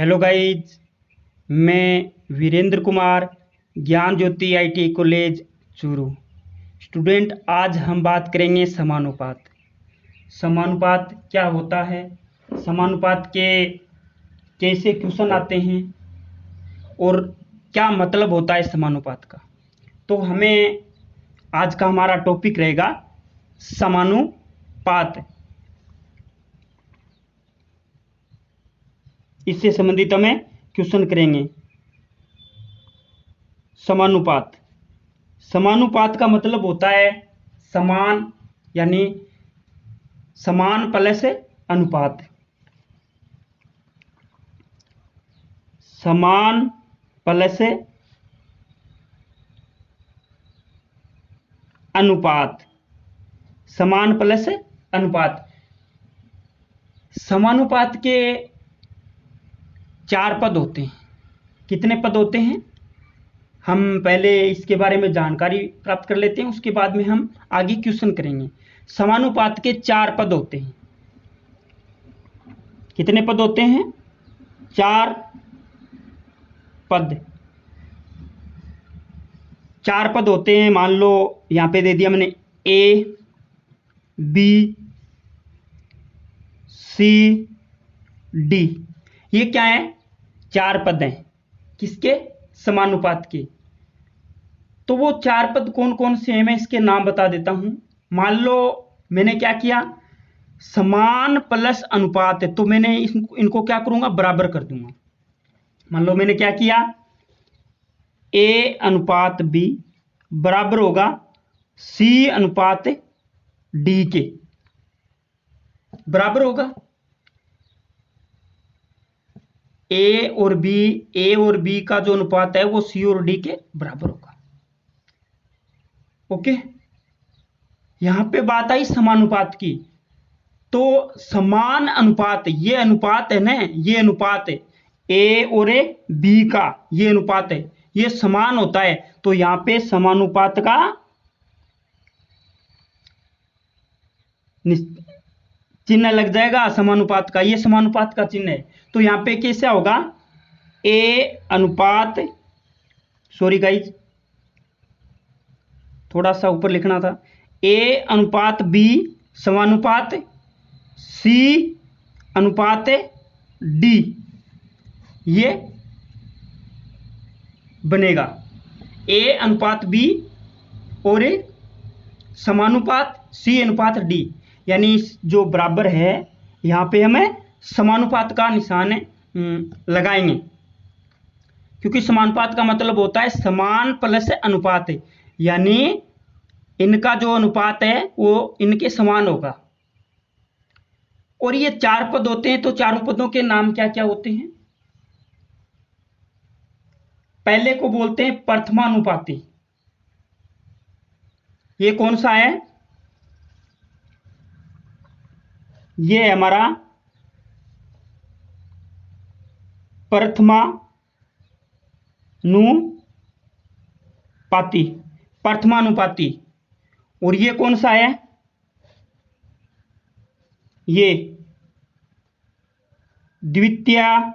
Hello guys, मैं वीरेंद्र कुमार, ज्ञान ज्योति IT college Churu student. आज हम बात करेंगे समानुपात। समानुपात क्या होता है, समानुपात के कैसे क्वेश्चन आते हैं और क्या मतलब होता है समानुपात का। तो हमें आज का हमारा टॉपिक रहेगा समानुपात। इससे संबंधित हमें क्वेश्चन करेंगे। समानुपात, समानुपात का मतलब होता है समान, यानी समान प्लस अनुपात। समान प्लस अनुपात, समान प्लस अनुपात। समानुपात के 4 पद होते हैं। कितने पद होते हैं, हम पहले इसके बारे में जानकारी प्राप्त कर लेते हैं, उसके बाद में हम आगे क्वेश्चन करेंगे। समानुपात के 4 पद होते हैं। कितने पद होते हैं? 4 पद। 4 पद होते हैं। मान लो यहां पे दे दिया मैंने ए बी सी डी। ये क्या है? 4 पद हैं। किसके? समानुपात के। तो वो 4 पद कौन कौन से हैं, मैं इसके नाम बता देता हूं। मान लो मैंने क्या किया, समान प्लस अनुपात है, तो मैंने इनको क्या करूंगा, बराबर कर दूंगा। मान लो मैंने क्या किया, ए अनुपात बी बराबर होगा सी अनुपात डी के, बराबर होगा। ए और बी का जो अनुपात है वो सी और डी के बराबर होगा। ओके, यहां पे बात आई समानुपात की। तो समान अनुपात, ये अनुपात है ना, ये अनुपात है ए और बी का, ये अनुपात है, ये समान होता है। तो यहां पे समानुपात का चिन्ह लग जाएगा, समानुपात का, ये समानुपात का चिन्ह है। तो यहां पे कैसे होगा, ए अनुपात, सॉरी गाइज थोड़ा सा ऊपर लिखना था, ए अनुपात बी समानुपात सी अनुपात डी, ये बनेगा ए अनुपात बी और समानुपात सी अनुपात डी, यानी जो बराबर है यहां पे हमें समानुपात का निशान लगाएंगे, क्योंकि समानुपात का मतलब होता है समान प्लस अनुपात, यानी इनका जो अनुपात है वो इनके समान होगा। और ये 4 पद होते हैं, तो चारों पदों के नाम क्या क्या होते हैं? पहले को बोलते हैं प्रथमानुपाती। ये कौन सा है? ये है हमारा प्रथमानुपाती, प्रथमानुपाती। और ये कौन सा है? ये द्वितीयानुपाती,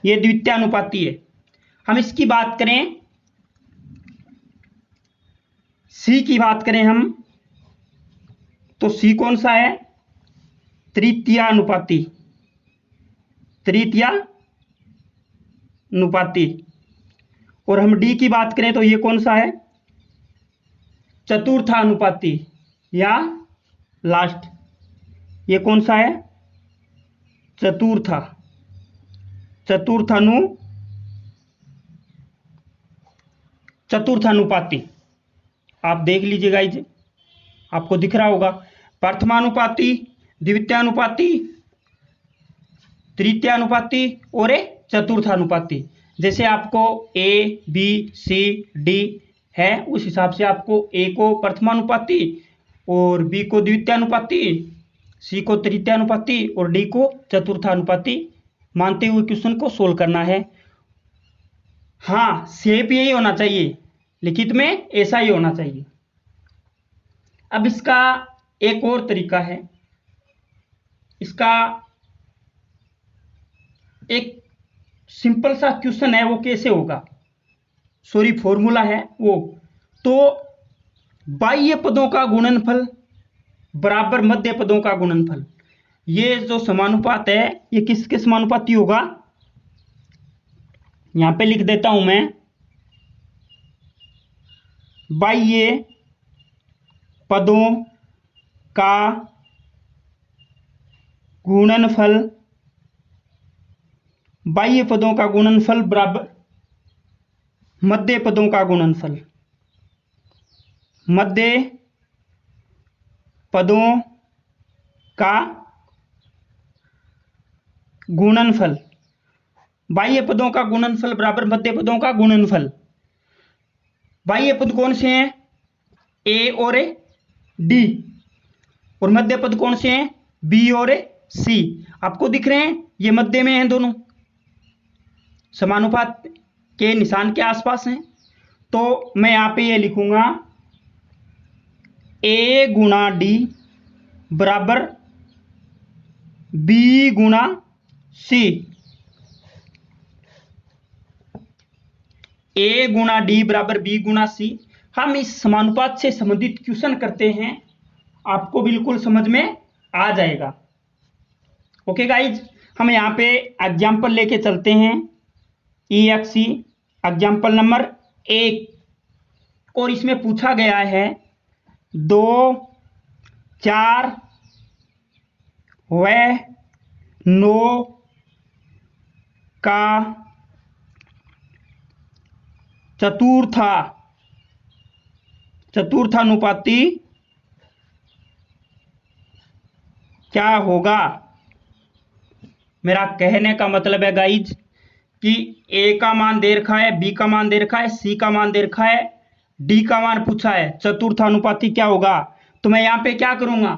ये द्वितीयानुपाती है। हम इसकी बात करें, सी की बात करें हम, तो सी कौन सा है? तृतीयानुपाती, तृतीयानुपाती। और हम डी की बात करें तो ये कौन सा है? चतुर्थानुपाती या लास्ट, ये कौन सा है? चतुर्थानुपाती। आप देख लीजिएगा, इसे आपको दिख रहा होगा, प्रथमानुपाती, द्वितीयानुपाती, तृतीयानुपाती और चतुर्थानुपाती। जैसे आपको ए बी सी डी है, उस हिसाब से आपको ए को प्रथमानुपाती और बी को द्वितीयानुपाती, सी को तृतीयानुपाती और डी को चतुर्थानुपाती मानते हुए क्वेश्चन को सोल्व करना है। हाँ, शेप यही होना चाहिए, लिखित में ऐसा ही होना चाहिए। अब इसका एक और तरीका है, इसका एक सिंपल सा क्वेश्चन है, वो कैसे होगा, सॉरी फॉर्मूला है वो। तो बाह्य पदों का गुणनफल बराबर मध्य पदों का गुणनफल, ये जो समानुपात है ये किसके समानुपाती होगा, यहां पे लिख देता हूं मैं, बाह्य पदों का गुणनफल, बाह्य पदों का गुणनफल बराबर मध्य पदों का गुणनफल, मध्य पदों का गुणनफल, बाह्य पदों का गुणनफल बराबर मध्य पदों का गुणनफल। बाह्य पद कौन से हैं, ए और डी, और मध्य पद कौन से हैं, बी और सी। आपको दिख रहे हैं, ये मध्य में हैं, दोनों समानुपात के निशान के आसपास हैं। तो मैं यहां पे ये लिखूंगा ए गुणा डी बराबर बी गुणा सी, ए गुणा डी बराबर बी गुणा सी। हम इस समानुपात से संबंधित क्वेश्चन करते हैं, आपको बिल्कुल समझ में आ जाएगा। ओके गाइज, हम यहाँ पे एग्जाम्पल लेके चलते हैं, EXE एग्जाम्पल नंबर 1, और इसमें पूछा गया है 2, 4 व 9 का चतुर्थानुपाती क्या होगा। मेरा कहने का मतलब है गाइज कि ए का मान दे रखा है, बी का मान दे रखा है, सी का मान दे रखा है, डी का मान पूछा है, चतुर्थानुपाती क्या होगा। तो मैं यहां पे क्या करूंगा,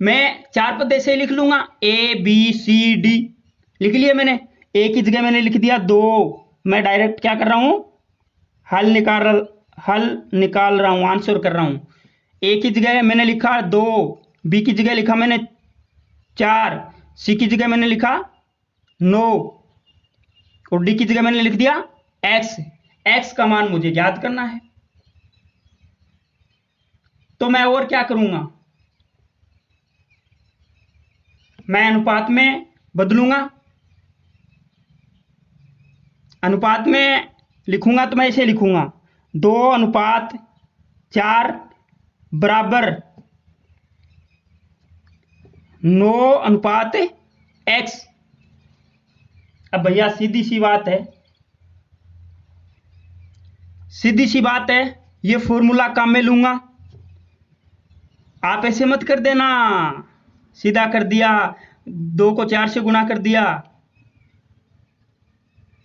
मैं 4 पद ऐसे लिख लूंगा, ए बी सी डी लिख लिया मैंने, ए की जगह मैंने लिख दिया 2, मैं डायरेक्ट क्या कर रहा हूं, हल निकाल रहा हूं, आंसर कर रहा हूं। ए की जगह मैंने लिखा 2, बी की जगह लिखा मैंने 4, सी की जगह मैंने लिखा 9, और डी की जगह मैंने लिख दिया x। x का मान मुझे ज्ञात करना है। तो मैं और क्या करूंगा, मैं अनुपात में बदलूंगा, अनुपात में लिखूंगा तो मैं इसे लिखूंगा 2:4 बराबर 9:x। अब भैया सीधी सी बात है, सीधी सी बात है, ये फॉर्मूला काम में लूंगा, आप ऐसे मत कर देना, सीधा कर दिया, 2 को 4 से गुणा कर दिया,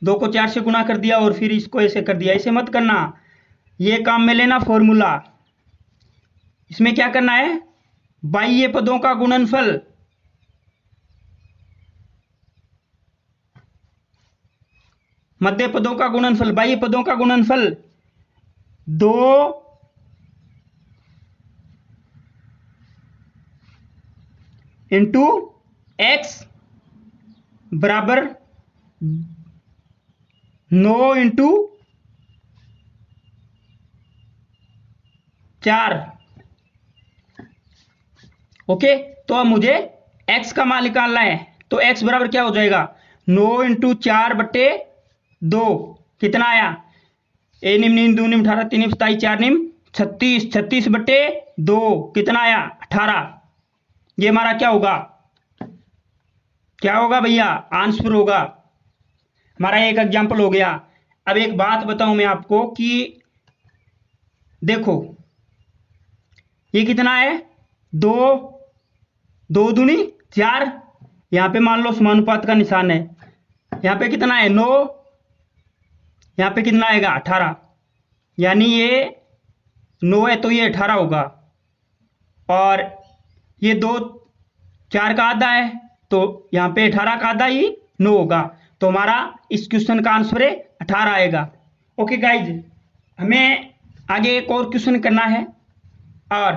2 को 4 से गुणा कर दिया और फिर इसको ऐसे कर दिया, ऐसे मत करना, ये काम में लेना फॉर्मूला। इसमें क्या करना है, बाह्य पदों का गुणनफल, मध्य पदों का गुणनफल, बाह्य पदों का गुणनफल 2 इंटू एक्स बराबर 9 इंटू 4। ओके, तो अब मुझे x का मान निकालना है, तो x बराबर क्या हो जाएगा, 9 इंटू 4 बटे 2, कितना आया, ए निम नीम 2 निम 18 3 निम 27 4 निम 36, 36 बटे 2 कितना आया 18। ये हमारा क्या होगा, क्या होगा भैया, आंसर होगा। हमारा एक एग्जाम्पल हो गया। अब एक बात बताऊं मैं आपको कि देखो ये कितना है, 2 2 दूनी 4, यहां पे मान लो समानुपात का निशान है, यहां पे कितना है 9, यहां पे कितना आएगा 18, यानी ये 9 है तो ये 18 होगा, और ये 2 4 का आधा है तो यहां पे 18 का आधा ही 9 होगा, तो हमारा इस क्वेश्चन का आंसर 18 आएगा। ओके गाइज, हमें आगे एक और क्वेश्चन करना है, और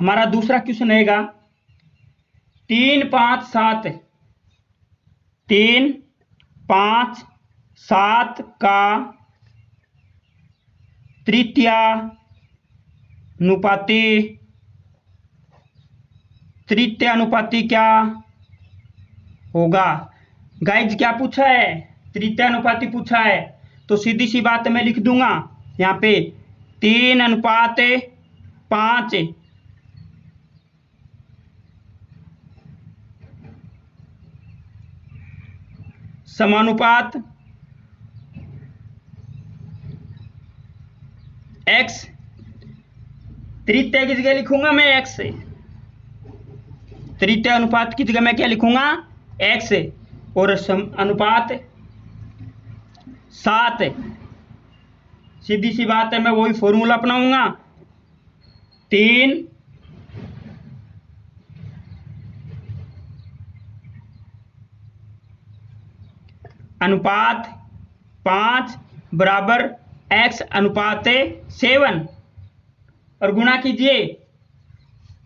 हमारा दूसरा क्वेश्चन रहेगा 3 5 7 3 5 7 का तृतीयानुपाती क्या होगा। गाइज क्या पूछा है, तृतीयानुपाती पूछा है, तो सीधी सी बात मैं लिख दूंगा यहाँ पे 3:5 समानुपात x, तृतीय की जगह लिखूंगा मैं x, तृतीय अनुपात की जगह मैं क्या लिखूंगा x, और अनुपात 7, सीधी सी बात है मैं वही फॉर्मूला अपनाऊंगा 3 अनुपात 5 बराबर x अनुपात 7, और गुणा कीजिए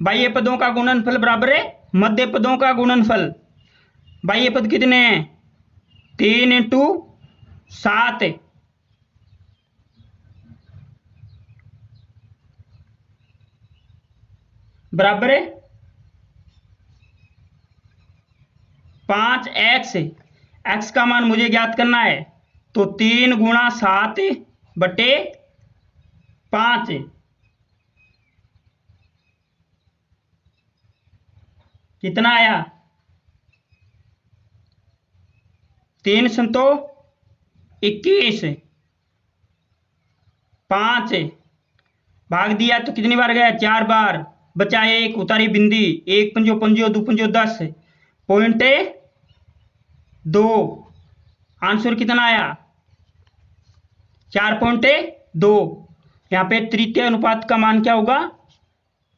बाह्य पदों का गुणनफल बराबर है मध्य पदों का गुणनफल। बाह्य पद कितने हैं 3 × 7 बराबर है 5x, x का मान मुझे ज्ञात करना है तो 3 × 7/5 कितना आया 3 × 21, 5 भाग दिया तो कितनी बार गया 4 बार, बचा 1, उतारी बिंदी 1 पंजो 10 पॉइंट 2, आंसर कितना आया 4.2। यहाँ पे तृतीय अनुपात का मान क्या होगा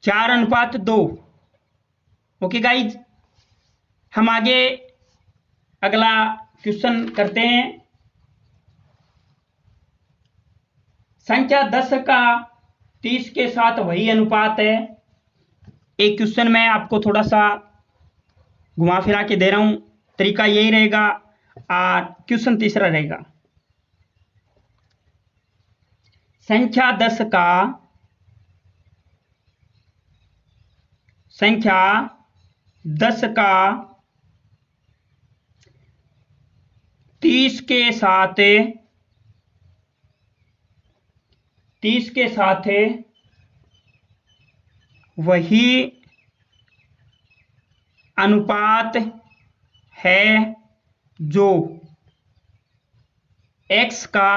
4:2। ओके गाइज, हम आगे अगला क्वेश्चन करते हैं। संख्या 10 का 30 के साथ वही अनुपात है। एक क्वेश्चन मैं आपको थोड़ा सा घुमा फिरा के दे रहा हूं, तरीका यही रहेगा। और क्वेश्चन तीसरा रहेगा संख्या 10 का 30 के साथ वही अनुपात है जो x का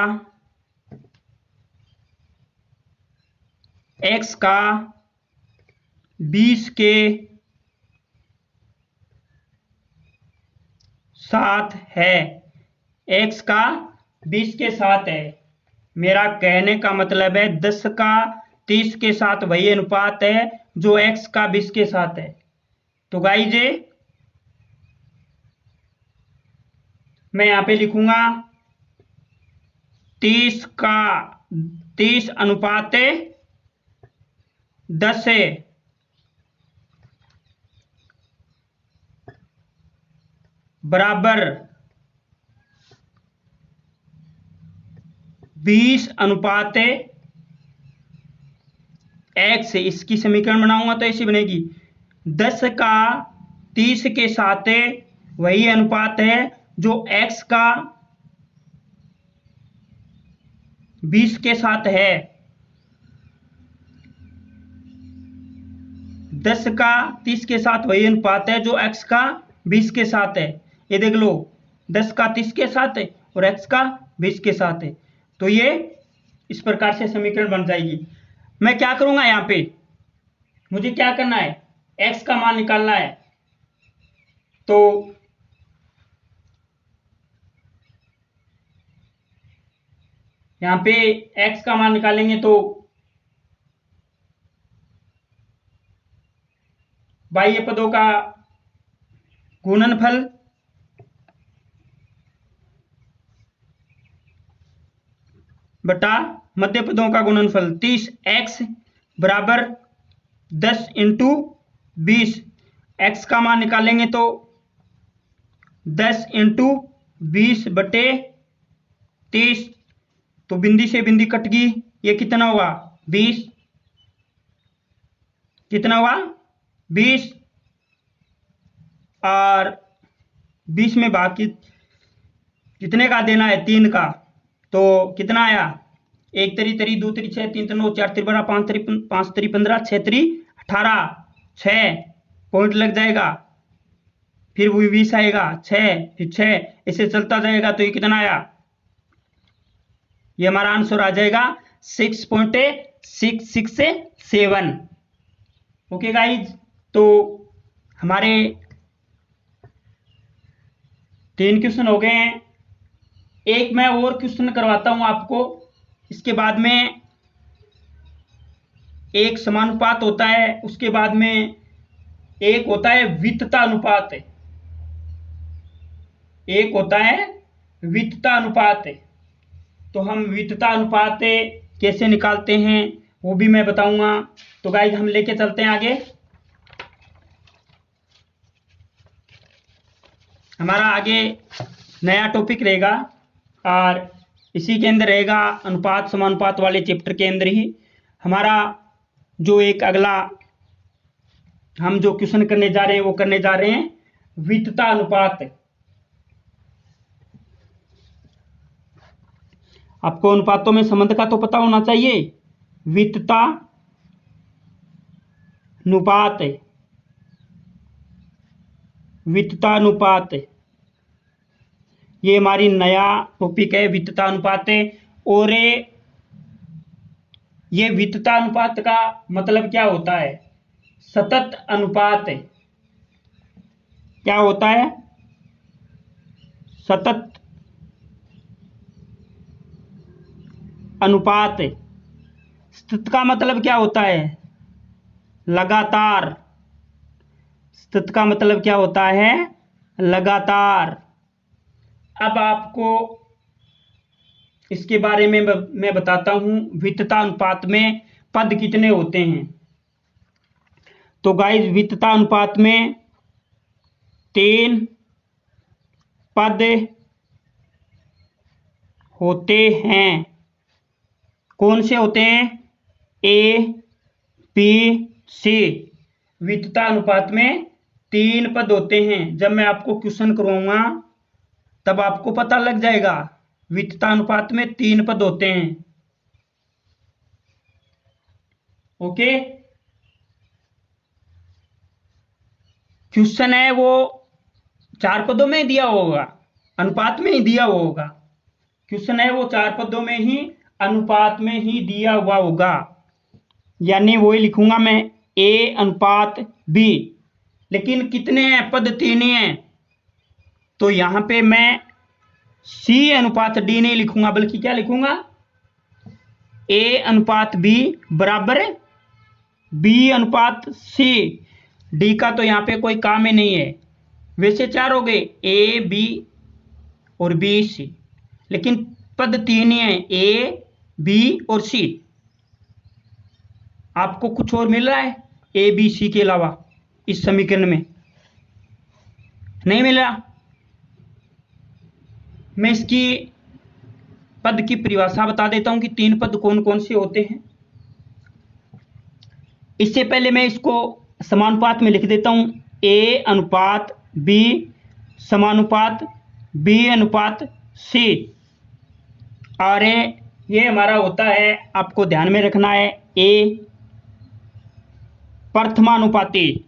20 के साथ है। x का 20 के साथ है, मेरा कहने का मतलब है 10 का 30 के साथ वही अनुपात है जो x का 20 के साथ है। तो गाइज मैं यहां पे लिखूंगा 30 अनुपात 10 बराबर 20 अनुपात x। इसकी समीकरण बनाऊंगा तो ऐसी बनेगी 10 का 30 के साथ वही अनुपात है जो x का 20 के साथ है। 10 का 30 के साथ वही अनुपात है जो x का 20 के साथ है। ये देख लो 10 का 30 के साथ है और x का 20 के साथ है, तो ये इस प्रकार से समीकरण बन जाएगी। मैं क्या करूंगा यहां पे, मुझे क्या करना है x का मान निकालना है, तो यहां पे x का मान निकालेंगे तो बाह्य पदों का गुणनफल बटा मध्य पदों का गुणनफल 30x बराबर 10 इंटू 20, x का मान निकालेंगे तो 10 इंटू 20/30, तो बिंदी से बिंदी कट गई, ये कितना हुआ 20, कितना हुआ 20, और 20 में भाग कितने का देना है 3 का, तो कितना आया 1 तरी तरी 2 तरी 6 3 9 4 तरी 12 5 तरी 15 6 तरी 18, 6 पॉइंट लग जाएगा, फिर वो 20 आएगा 6, फिर 6, ऐसे चलता जाएगा, तो ये कितना आया, ये हमारा आंसर आ जाएगा 6.667। ओके गाइज, तो हमारे 3 क्वेश्चन हो गए हैं। एक मैं और क्वेश्चन करवाता हूं आपको, इसके बाद में एक समानुपात होता है, उसके बाद में एक होता है वित्तता अनुपात, एक होता है वित्तता अनुपात। तो हम वित्तता अनुपात कैसे निकालते हैं वो भी मैं बताऊंगा। तो गाइस हम लेके चलते हैं आगे। हमारा आगे नया टॉपिक रहेगा और इसी के अंदर रहेगा अनुपात समानुपात वाले चैप्टर के अंदर ही हमारा जो एक अगला हम जो क्वेश्चन करने जा रहे हैं वो करने जा रहे हैं वित्तता अनुपात। आपको अनुपातों में संबंध का तो पता होना चाहिए। वित्तता अनुपात, वित्तता अनुपात, ये हमारी नया टॉपिक है वित्तता अनुपात। और ये वित्तता अनुपात का मतलब क्या होता है, सतत अनुपात। क्या होता है, सतत अनुपात। सतत का मतलब क्या होता है, लगातार। सतत का मतलब क्या होता है, लगातार। अब आपको इसके बारे में मैं बताता हूं, वित्तता अनुपात में पद कितने होते हैं। तो गाइस वित्तता अनुपात में 3 पद होते हैं। कौन से होते हैं, ए बी सी। वित्तता अनुपात में 3 पद होते हैं। जब मैं आपको क्वेश्चन करवाऊंगा तब आपको पता लग जाएगा। वित्तता अनुपात में 3 पद होते हैं। ओके, क्वेश्चन है वो 4 पदों में दिया होगा, अनुपात में ही दिया हुआ होगा। क्वेश्चन है वो 4 पदों में ही, अनुपात में ही दिया हुआ होगा, यानी वही लिखूंगा मैं ए अनुपात बी। लेकिन कितने हैं पद, 3 ही हैं, तो यहां पे मैं सी अनुपात डी नहीं लिखूंगा, बल्कि क्या लिखूंगा, ए अनुपात बी बराबर बी अनुपात सी। डी का तो यहां पे कोई काम ही नहीं है। वैसे 4 हो गए, ए बी और बी सी, लेकिन पद 3 ही है, ए बी और सी। आपको कुछ और मिल रहा है ए बी सी के अलावा इस समीकरण में, नहीं मिल रहा। मैं इसकी पद की परिभाषा बता देता हूं कि 3 पद कौन कौन से होते हैं। इससे पहले मैं इसको समानुपात में लिख देता हूं, ए अनुपात बी समानुपात बी अनुपात सी। और ये हमारा होता है, आपको ध्यान में रखना है, ए प्रथमानुपाती।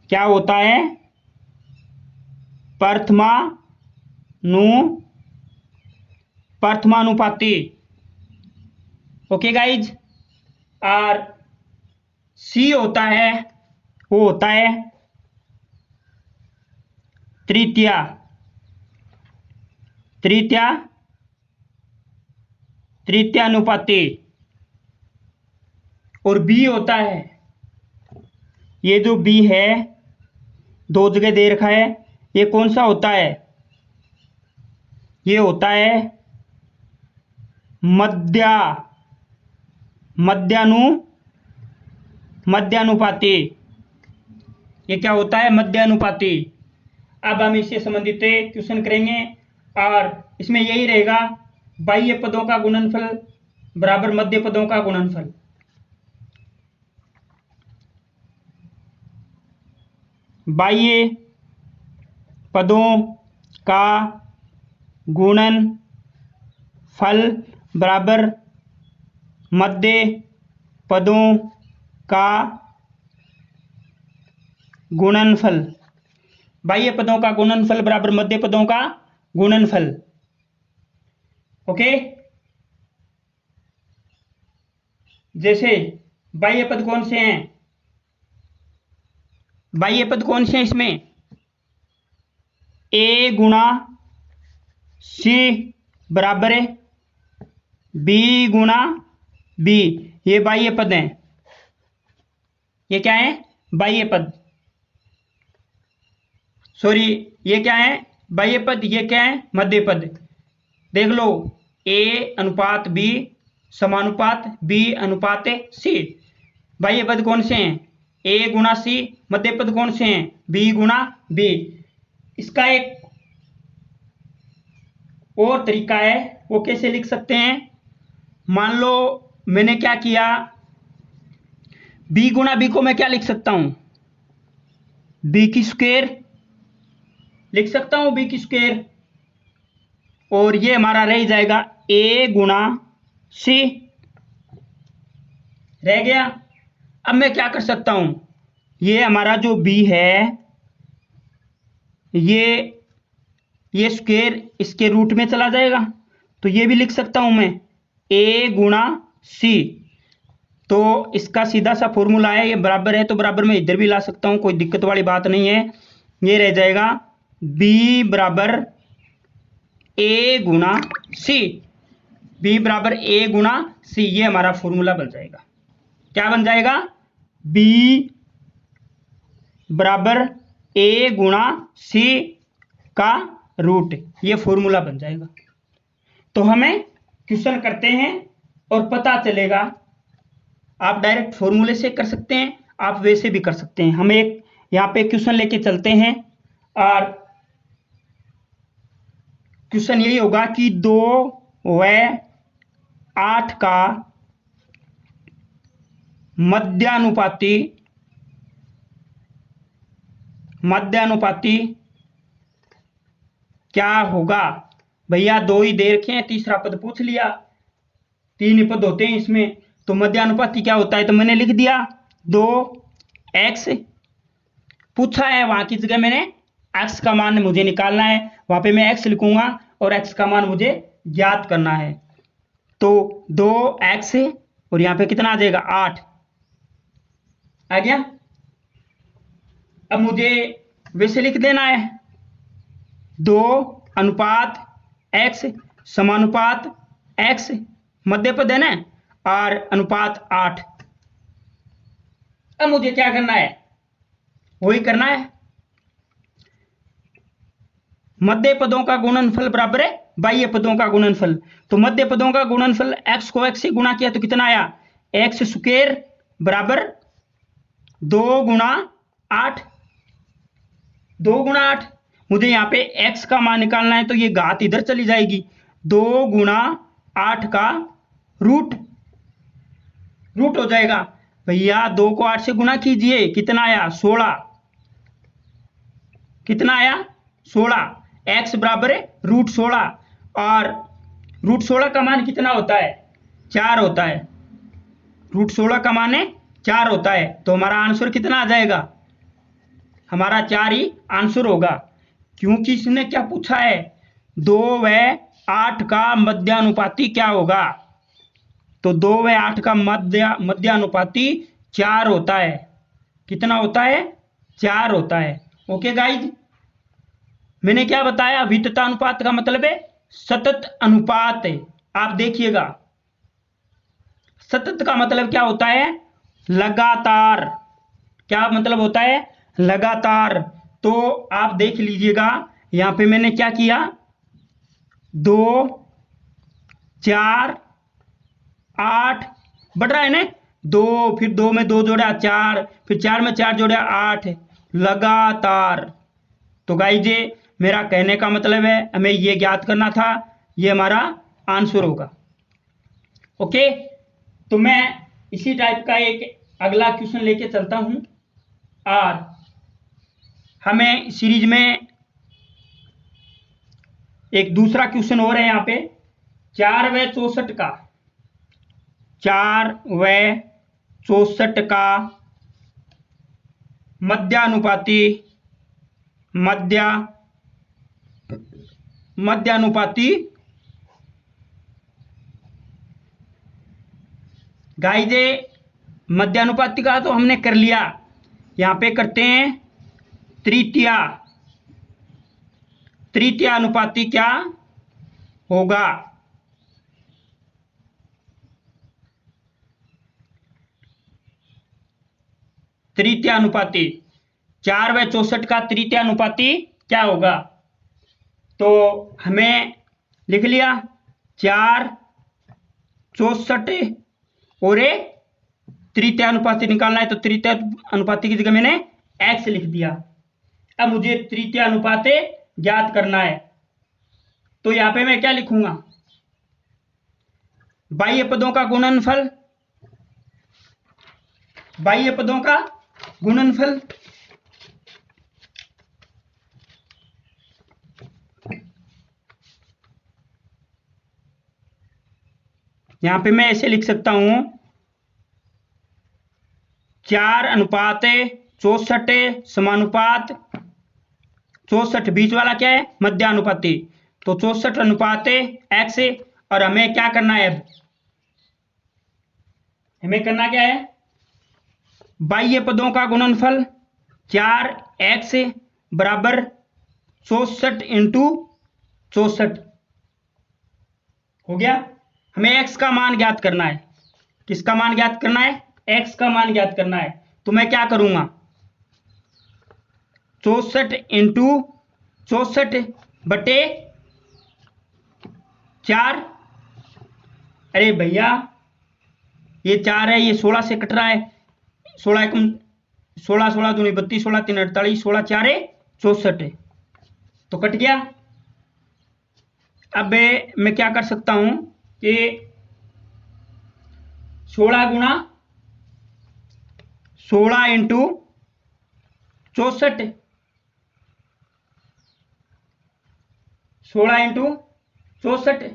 क्या होता है, प्रथमानुपाती। ओके गाइज, और सी होता है, वो होता है तृतीया तृतीयानुपाती। और बी होता है, ये जो बी है 2 जगह दे रखा है, ये कौन सा होता है, ये होता है मध्यानुपाती। मध्यानुपाती। ये क्या होता है? मध्यानुपाती। अब हम इससे संबंधित क्वेश्चन करेंगे और इसमें यही रहेगा, बाह्य पदों का गुणनफल बराबर मध्य पदों का गुणनफल। बाह्य पदों का गुणनफल बराबर मध्य पदों का गुणनफल। बाह्य पदों का गुणनफल बराबर मध्य पदों का गुणनफल। ओके, जैसे बाह्य पद कौन से हैं? बाह्य पद कौन से हैं इसमें? ए गुणा सी बराबर है बी गुणा बी। ये बाह्य पद हैं। ये क्या है? बाह्य पद। सॉरी, ये क्या है? बाह्य पद। ये क्या है? मध्य पद। देख लो, ए अनुपात बी समानुपात बी अनुपात सी। बाह्य पद कौन से हैं? ए गुणा सी। मध्य पद कौन से हैं? बी गुणा बी। इसका एक और तरीका है, वो कैसे लिख सकते हैं? मान लो मैंने क्या किया, बी गुणा बी को मैं क्या लिख सकता हूं? बी की स्क्वायर लिख सकता हूं, बी की स्क्वायर। और ये हमारा रह जाएगा ए गुणा सी, रह गया। अब मैं क्या कर सकता हूं? ये हमारा जो बी है, ये स्क्वायर इसके रूट में चला जाएगा, तो ये भी लिख सकता हूं मैं ए गुणा सी। तो इसका सीधा सा फॉर्मूला है, ये बराबर है तो बराबर में इधर भी ला सकता हूं, कोई दिक्कत वाली बात नहीं है। ये रह जाएगा बी बराबर ए गुणा सी। बी बराबर ए गुणा सी, ये हमारा फॉर्मूला बन जाएगा। क्या बन जाएगा? बी बराबर ए गुणा सी का रूट, ये फॉर्मूला बन जाएगा। तो हमें क्वेश्चन करते हैं और पता चलेगा। आप डायरेक्ट फॉर्मूले से कर सकते हैं, आप वैसे भी कर सकते हैं। हम एक यहां पे क्वेश्चन लेके चलते हैं और क्वेश्चन यही होगा कि 2 व 8 का मध्यानुपाती क्या होगा? भैया दो ही दे रखे हैं, तीसरा पद पूछ लिया। 3 ही पद होते हैं इसमें, तो मध्यानुपाती क्या होता है? तो मैंने लिख दिया 2x। पूछा है वहां की जगह मैंने x का मान मुझे निकालना है, वहां पे मैं x लिखूंगा और x का मान मुझे ज्ञात करना है। तो 2x और यहां पे कितना आ जाएगा? 8 आ गया। अब मुझे वैसे लिख देना है 2 अनुपात x समानुपात x, मध्य पद है ना, और अनुपात 8। अब मुझे क्या करना है? वही करना है, मध्य पदों का गुणनफल बराबर है बाह्य पदों का गुणनफल। तो मध्य पदों का गुणनफल, x को x से गुणा किया तो कितना आया? x स्क्वायर बराबर 2 गुणा 8। 2 गुणा 8, मुझे यहां पे x का मान निकालना है, तो ये घात इधर चली जाएगी। 2 गुणा 8 का रूट हो जाएगा। भैया 2 को 8 से गुणा कीजिए, कितना आया? 16। कितना आया? 16। x बराबर है √16, और √16 का मान कितना होता है? 4 होता है। √16 का मान है 4 होता है, तो हमारा आंसर कितना आ जाएगा? हमारा 4 ही आंसर होगा, क्योंकि इसने क्या पूछा है? 2 व 8 का मध्यानुपाती क्या होगा? तो 2 व 8 का मध्यानुपाती 4 होता है। कितना होता है? 4 होता है। ओके गाइज, मैंने क्या बताया? वित्तता अनुपात का मतलब है सतत अनुपात है। आप देखिएगा, सतत का मतलब क्या होता है? लगातार। क्या मतलब होता है? लगातार। तो आप देख लीजिएगा, यहां पे मैंने क्या किया? 2 4 8 बढ़ रहा है ना, 2, फिर 2 में 2 जोड़ा 4, फिर 4 में 4 जोड़ा 8, लगातार। तो गाइज ये मेरा कहने का मतलब है हमें ये ज्ञात करना था, ये हमारा आंसर होगा। ओके, तो मैं इसी टाइप का एक अगला क्वेश्चन लेके चलता हूं। और हमें सीरीज में एक दूसरा क्वेश्चन और है यहाँ पे, 4 व 64 का, 4 व 64 का मध्यानुपाती गाइज मध्यानुपाती का तो हमने कर लिया, यहां पे करते हैं तृतीया अनुपाती क्या होगा। तृतीया अनुपाती 4 व 64 का तृतीया अनुपाती क्या होगा। तो हमें लिख लिया 4, 64 और एक तृतीया अनुपाती निकालना है, तो तृतीया अनुपाती की जगह मैंने x लिख दिया। अब मुझे तृतीया अनुपात ज्ञात करना है, तो यहां पे मैं क्या लिखूंगा, बाह्य पदों का गुणनफल, बाह्य पदों का गुणनफल। यहां पे मैं ऐसे लिख सकता हूं 4:64 समानुपात 64, बीच वाला क्या है मध्यानुपाती, तो 64 अनुपात x। और हमें क्या करना है, अब हमें करना क्या है, बाह्य पदों का गुणनफल 4x बराबर 64 इंटू 64 हो गया। हमें x का मान ज्ञात करना है, किसका मान ज्ञात करना है, x का मान ज्ञात करना है। तो मैं क्या करूंगा, 64 इंटू 64 बटे 4। अरे भैया ये 4 है, ये 16 से कट रहा है, 16 एकम 16, 16 दूनी 32, 16 3 48, 16 4 64 तो कट गया। अब मैं क्या कर सकता हूं कि 16 गुणा 16 इंटू 64, 16 इंटू 64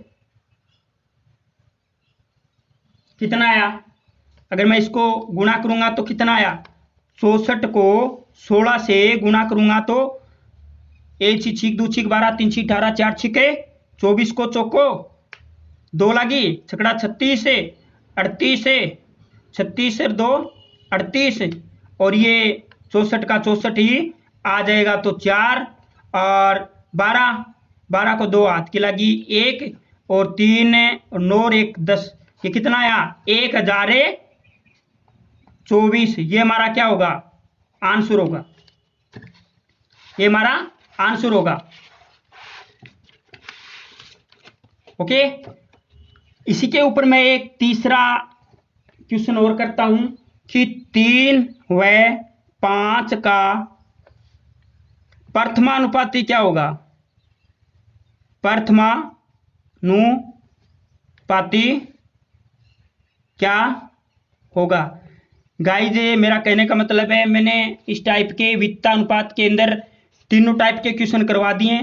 कितना आया, अगर मैं इसको गुणा करूंगा तो कितना आया, 64 को 16 से गुणा करूंगा तो 1 6 2 6 12 3 6 18 4 6 24 को चौको 2 लगी, छकड़ा 36 से 38 से 36 से 2 38, और ये 64 का 64 ही आ जाएगा, तो 4 और 12, 12 को 2 हाथ की लगी 1 और 3 और 9 और 1 10, ये कितना आया 1024। ये हमारा क्या होगा, आंसर होगा, ये हमारा आंसर होगा। ओके, इसी के ऊपर मैं एक तीसरा क्वेश्चन और करता हूं कि 3 व 5 का प्रथमानुपाती क्या होगा, प्रथमानुपाती क्या होगा। गाइज मेरा कहने का मतलब है मैंने इस टाइप के वित्तानुपात के अंदर तीनों टाइप के क्वेश्चन करवा दिए।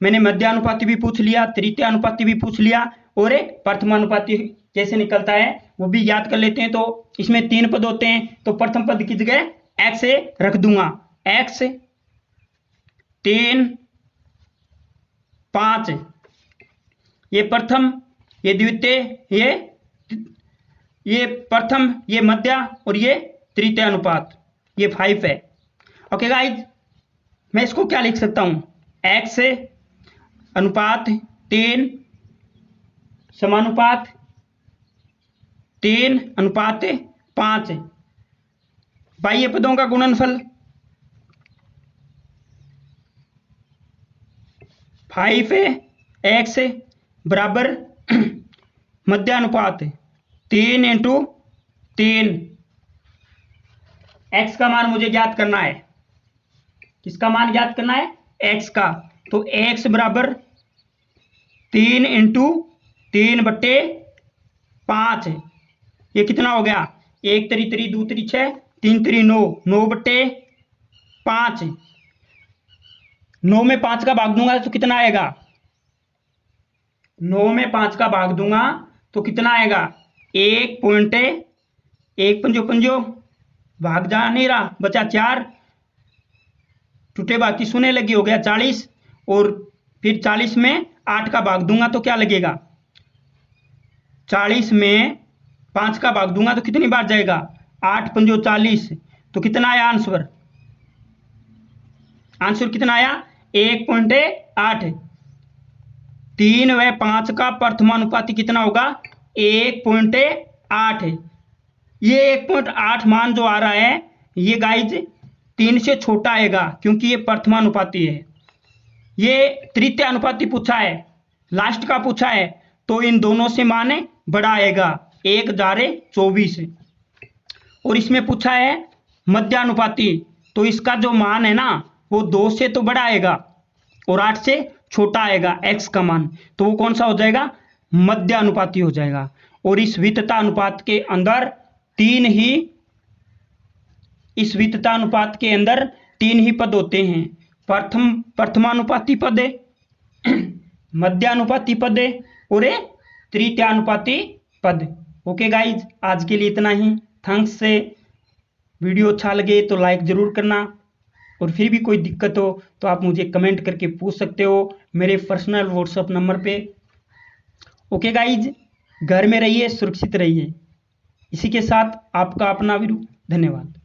मैंने मध्यानुपाती भी पूछ लिया, तृतीय अनुपाती भी पूछ लिया, और प्रथमानुपाती कैसे निकलता है वो भी याद कर लेते हैं। तो इसमें 3 पद होते हैं, तो प्रथम पद की जगह x रख दूंगा, x 3 5, ये प्रथम, ये द्वितीय, ये प्रथम, ये मध्य, और ये तृतीय अनुपात, ये 5 है। ओके गाइज, मैं इसको क्या लिख सकता हूं, x अनुपात 3 समानुपात 3 अनुपात 5, बाह्य पदों का गुणनफल 5x बराबर मध्यानुपात 3 इंटू 3। x का मान मुझे ज्ञात करना है। किसका मान ज्ञात करना है? x का। तो x बराबर 3 इंटू 3/5। ये कितना हो गया? 1 3 3 2 3 6 3 3 9 9/5। 9 में 5 का भाग दूंगा तो कितना आएगा? 9 में 5 का भाग दूंगा तो कितना आएगा? 1 पंजो पंजो, भाग जा नहीं रहा, बचा 4, टूटे बाकी सुने लगी, हो गया 40। और फिर 40 में 8 का भाग दूंगा तो क्या लगेगा? 40 में 5 का भाग दूंगा तो कितनी बार जाएगा? 8 पंजो 40। तो कितना आया आंसर? आंसर कितना आया? 1.8। 3 व 5 का प्रथमानुपाती कितना होगा? 1.8। ये 1.8 मान जो आ रहा है ये गाइज 3 से छोटा आएगा क्योंकि ये प्रथमानुपाती है। ये तृतीय अनुपाती पूछा है, लास्ट का पूछा है, तो इन दोनों से मान बड़ा आएगा, 1/24। और इसमें पूछा है मध्यानुपाती, तो इसका जो मान है ना वो 2 से तो बड़ा आएगा और 8 से छोटा आएगा x का मान, तो वो कौन सा हो जाएगा? मध्यानुपाती हो जाएगा। और इस वितता अनुपात के अंदर तीन ही पद होते हैं। प्रथमानुपाती पद है, मध्यानुपाती पद है और तृतीयानुपाती पद। ओके गाइज, आज के लिए इतना ही। थैंक्स। से वीडियो अच्छा लगे तो लाइक जरूर करना, और फिर भी कोई दिक्कत हो तो आप मुझे कमेंट करके पूछ सकते हो मेरे पर्सनल व्हाट्सएप नंबर पे। ओके गाइज, घर में रहिए, सुरक्षित रहिए। इसी के साथ आपका अपना वीरू, धन्यवाद।